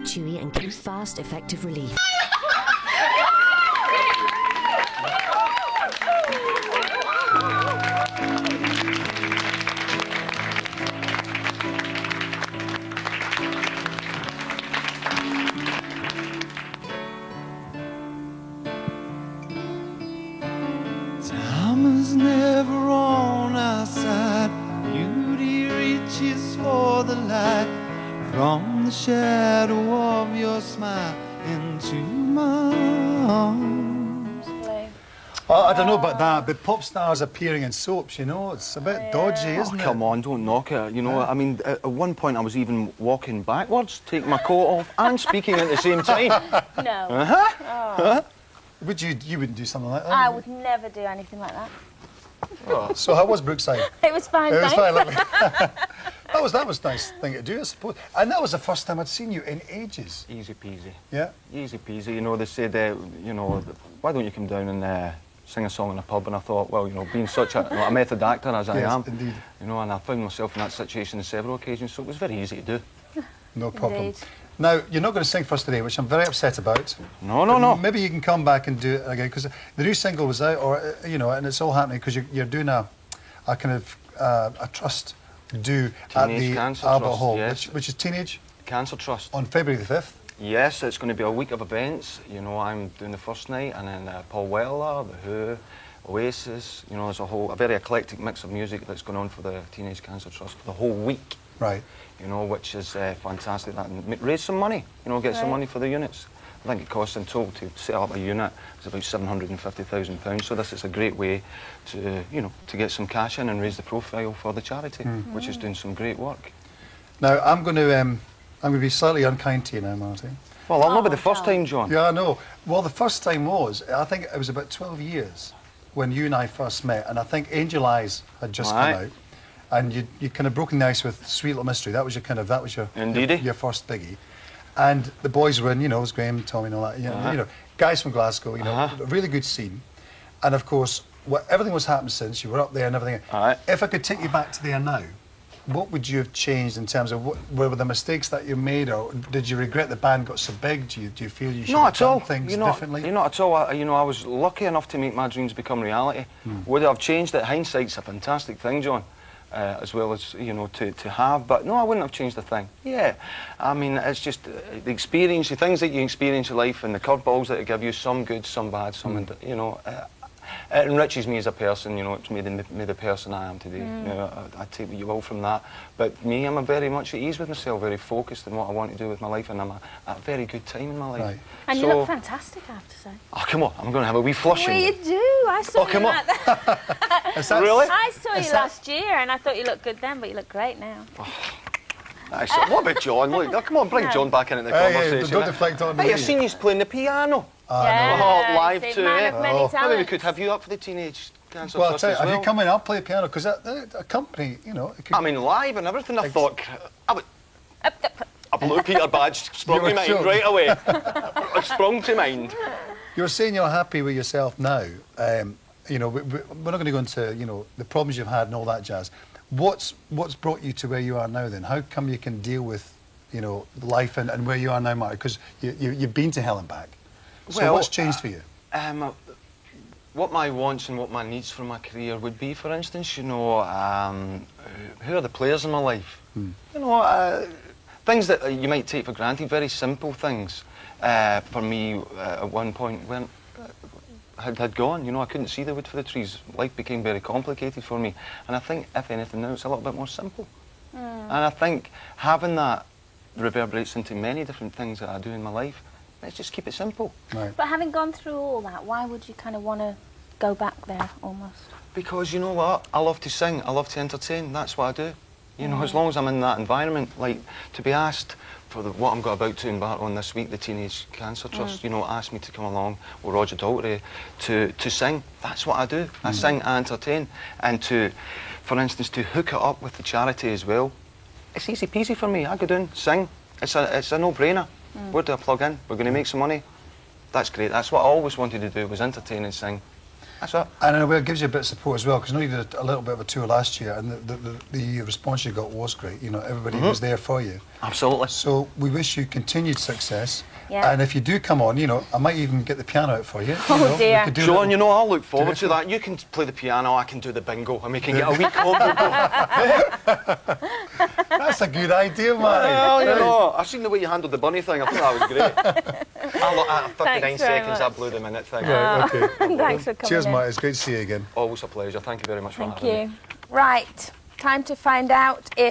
chewy and give fast, effective relief. Time is never on our side. Beauty reaches for the light. From the shadow of your smile into my arms. Oh, I don't know about that, but pop stars appearing in soaps, you know, it's a bit dodgy, isn't it? Come on, don't knock it. You know, I mean, at one point I was even walking backwards, taking my coat off and speaking at the same time. No. You wouldn't do something like that? I would never do anything like that. Oh, so how was Brookside? It was fine, It was thanks. fine, lovely. that was a nice thing to do, I suppose. And that was the first time I'd seen you in ages. Easy peasy. Yeah? Easy peasy. You know, they said, you know, why don't you come down and sing a song in a pub? And I thought, well, you know, being such a method actor as I am, indeed. you know, and I found myself in that situation on several occasions, so it was very easy to do. No problem. Indeed. Now, you're not going to sing for us today, which I'm very upset about. No, no, no. Maybe you can come back and do it again, because the new single was out, or, you know, and it's all happening because you're doing a kind of a trust do at Teenage the Cancer Albert Trust, Hall, yes. which is Teenage, Cancer Trust. on February the 5th. Yes, it's going to be a week of events. You know, I'm doing the first night, and then Paul Weller, The Who, Oasis. You know, there's a very eclectic mix of music that's going on for the Teenage Cancer Trust for the whole week. Right. You know, which is fantastic. That and raise some money. You know, get some money for the units. I think it costs in total to set up a unit is about £750,000. So this is a great way to, you know, to get some cash in and raise the profile for the charity, which is doing some great work. Now, I'm going to be slightly unkind to you now, Marty. Well, that'll not be the first time, John. Yeah, I know. Well, the first time was, I think it was about 12 years when you and I first met, and I think Angel Eyes had just come out, and you'd kind of broken the ice with Sweet Little Mystery. That was your your first biggie. And the boys were in, you know, it was Graham, Tommy and all that, you know, guys from Glasgow, you know, a really good scene. And of course, everything was happened since, you were up there and everything. If I could take you back to there now, what would you have changed in terms of what were the mistakes that you made, or did you regret the band got so big? Do you feel you should have done things differently? Not at all. You know, I was lucky enough to make my dreams become reality. Would I have changed it? Hindsight's a fantastic thing, John. As well as, you know, to have, but no, I wouldn't have changed a thing. Yeah, I mean, it's just the experience, the things that you experience in life and the curveballs that it give you, some good, some bad, some, you know, it enriches me as a person, you know, it's made me the person I am today. You know, I take what you will from that, but me, I'm very much at ease with myself, very focused on what I want to do with my life, and I'm at a very good time in my life. Right. And so, you look fantastic, I have to say. Oh, come on, I'm going to have a wee flushing. Well, you do. I saw you come on. like that. Really? I saw you last year, and I thought you looked good then, but you look great now. Nice. What about John? Look, come on, bring John back into the conversation. Don't deflect on me. Hey, I've seen you playing the piano. Yeah, live he's a too, man of many Maybe we talents. could have you up for the Teenage Cancer Well, I'll Trust tell you, as if well. you come in, I'll play the piano, because a company, you know... It could, I mean, live and everything, I thought... A blue Peter badge sprung to mind right away. It sprung to mind. You're saying you're happy with yourself now. You know, we're not going to go into, you know, the problems you've had and all that jazz. What's brought you to where you are now, then? How come you can deal with, you know, life and where you are now, Mark? Because you've been to hell and back. So Well, what's changed for you? What my wants and what my needs for my career would be, for instance, you know, who are the players in my life? You know, things that you might take for granted, very simple things. For me, at one point, had gone. You know, I couldn't see the wood for the trees. Life became very complicated for me. And I think, if anything, now it's a little bit more simple. And I think having that reverberates into many different things that I do in my life. Let's just keep it simple. Right. But having gone through all that, why would you kind of want to go back there, almost? Because, you know what? I love to sing. I love to entertain. That's what I do. You know, as long as I'm in that environment, like, to be asked for what I'm about to embark on this week, the Teenage Cancer Trust, you know, asked me to come along with Roger Daltrey to sing. That's what I do. I sing, I entertain. And to, for instance, to hook it up with the charity as well, it's easy peasy for me. I go down, sing. It's a no-brainer. Where do I plug in? We're going to make some money. That's great. That's what I always wanted to do, was entertain and sing. That's it. And in a way, it gives you a bit of support as well, because I know you did a little bit of a tour last year, and the response you got was great. You know, everybody was there for you. Absolutely. So we wish you continued success. Yeah. And if you do come on, you know, I might even get the piano out for you. Oh, dear. John, you know, I'll look forward to that. You can play the piano, I can do the bingo, and we can get a wee combo going. That's a good idea, man. Well, you know, I've seen the way you handled the bunny thing. I thought that was great. At 59 Thanks very seconds, much. I blew the minute thing. Right, okay. Thanks for coming Cheers, in. Matt. It's great to see you again. Always a pleasure. Thank you very much for Thank having me. you. Right, time to find out if